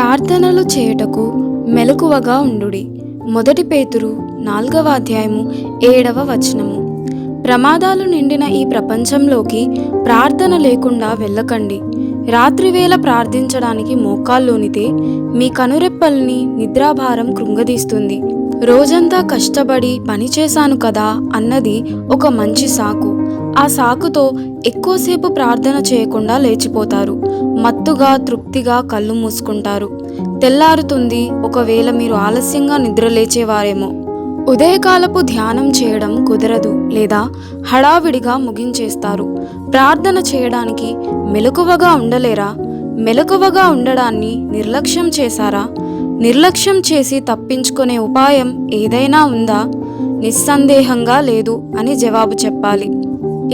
ప్రార్థనలు చేయుటకు మెలకువగా ఉండుడి. మొదటి పేతురు 4వ అధ్యాయము 7వ వచనము. ప్రమాదాలు నిండిన ఈ ప్రపంచంలోకి ప్రార్థన లేకుండా వెళ్ళకండి. రాత్రివేళ ప్రార్థించడానికి మోకాల్లోనితే మీ కనురెప్పల్ని నిద్రాభారం కృంగదీస్తుంది. రోజంతా కష్టపడి పనిచేశాను కదా అన్నది ఒక మంచి సాకు. ఆ సాకుతో ఎక్కువసేపు ప్రార్థన చేయకుండా లేచిపోతారు. మత్తుగా తృప్తిగా కళ్ళు మూసుకుంటారు. తెల్లారుతుంది. ఒకవేళ మీరు ఆలస్యంగా నిద్రలేచేవారేమో. ఉదయకాలపు ధ్యానం చేయడం కుదరదు లేదా హడావిడిగా ముగించేస్తారు. ప్రార్థన చేయడానికి మెలకువగా ఉండలేరా? మెలకువగా ఉండడాన్ని నిర్లక్ష్యం చేశారా? నిర్లక్ష్యం చేసి తప్పించుకునే ఉపాయం ఏదైనా ఉందా? నిస్సందేహంగా లేదు అని జవాబు చెప్పాలి.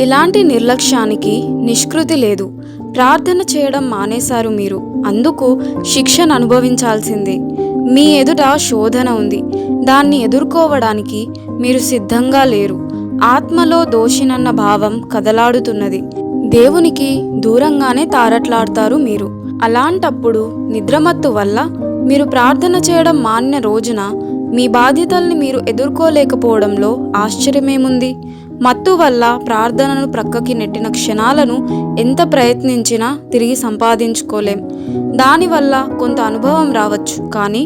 ఇలాంటి నిర్లక్ష్యానికి నిష్కృతి లేదు. ప్రార్థన చేయడం మానేశారు మీరు. అందుకు శిక్షను అనుభవించాల్సిందే. మీ ఎదుట శోధన ఉంది. దాన్ని ఎదుర్కోవడానికి మీరు సిద్ధంగా లేరు. ఆత్మలో దోషినన్న భావం కదలాడుతున్నది. దేవునికి దూరంగానే తారట్లాడతారు మీరు. అలాంటప్పుడు నిద్రమత్తు వల్ల మీరు ప్రార్థన చేయడం మానిన రోజున మీ బాధ్యతల్ని మీరు ఎదుర్కోలేకపోవడంలో ఆశ్చర్యమేముంది? మత్తు వల్ల ప్రార్థనను ప్రక్కకి నెట్టిన క్షణాలను ఎంత ప్రయత్నించినా తిరిగి సంపాదించుకోలేం. దానివల్ల కొంత అనుభవం రావచ్చు, కానీ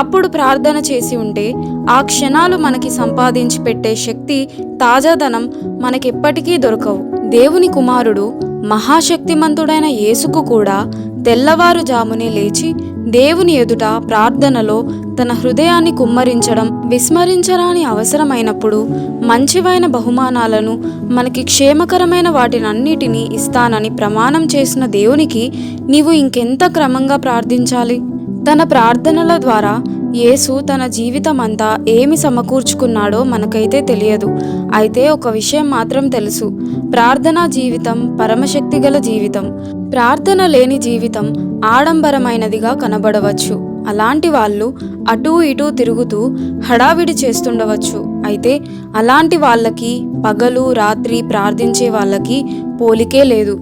అప్పుడు ప్రార్థన చేసి ఉంటే ఆ క్షణాలు మనకి సంపాదించి పెట్టే శక్తి, తాజాదనం మనకెప్పటికీ దొరకవు. దేవుని కుమారుడు మహాశక్తిమంతుడైన యేసుకు కూడా తెల్లవారుజామునే లేచి దేవుని ఎదుట ప్రార్థనలో తన హృదయాన్ని కుమ్మరించడం విస్మరించరాని అవసరమైనప్పుడు మంచివైన బహుమానాలను, మనకి క్షేమకరమైన వాటినన్నిటినీ ఇస్తానని ప్రమాణం చేసిన దేవునికి నీవు ఇంకెంత క్రమంగా ప్రార్థించాలి? తన ప్రార్థనల ద్వారా యేసు తన జీవితమంతా ఏమి సమకూర్చుకున్నాడో మనకైతే తెలియదు. అయితే ఒక విషయం మాత్రం తెలుసు: ప్రార్థనా జీవితం పరమశక్తిగల జీవితం. ప్రార్థన లేని జీవితం ఆడంబరమైనదిగా కనబడవచ్చు. అలాంటి వాళ్ళు అటూ ఇటూ తిరుగుతూ హడావిడి చేస్తుండవచ్చు. అయితే అలాంటి వాళ్ళకి పగలు రాత్రి ప్రార్థించే వాళ్ళకి పోలికే లేదు.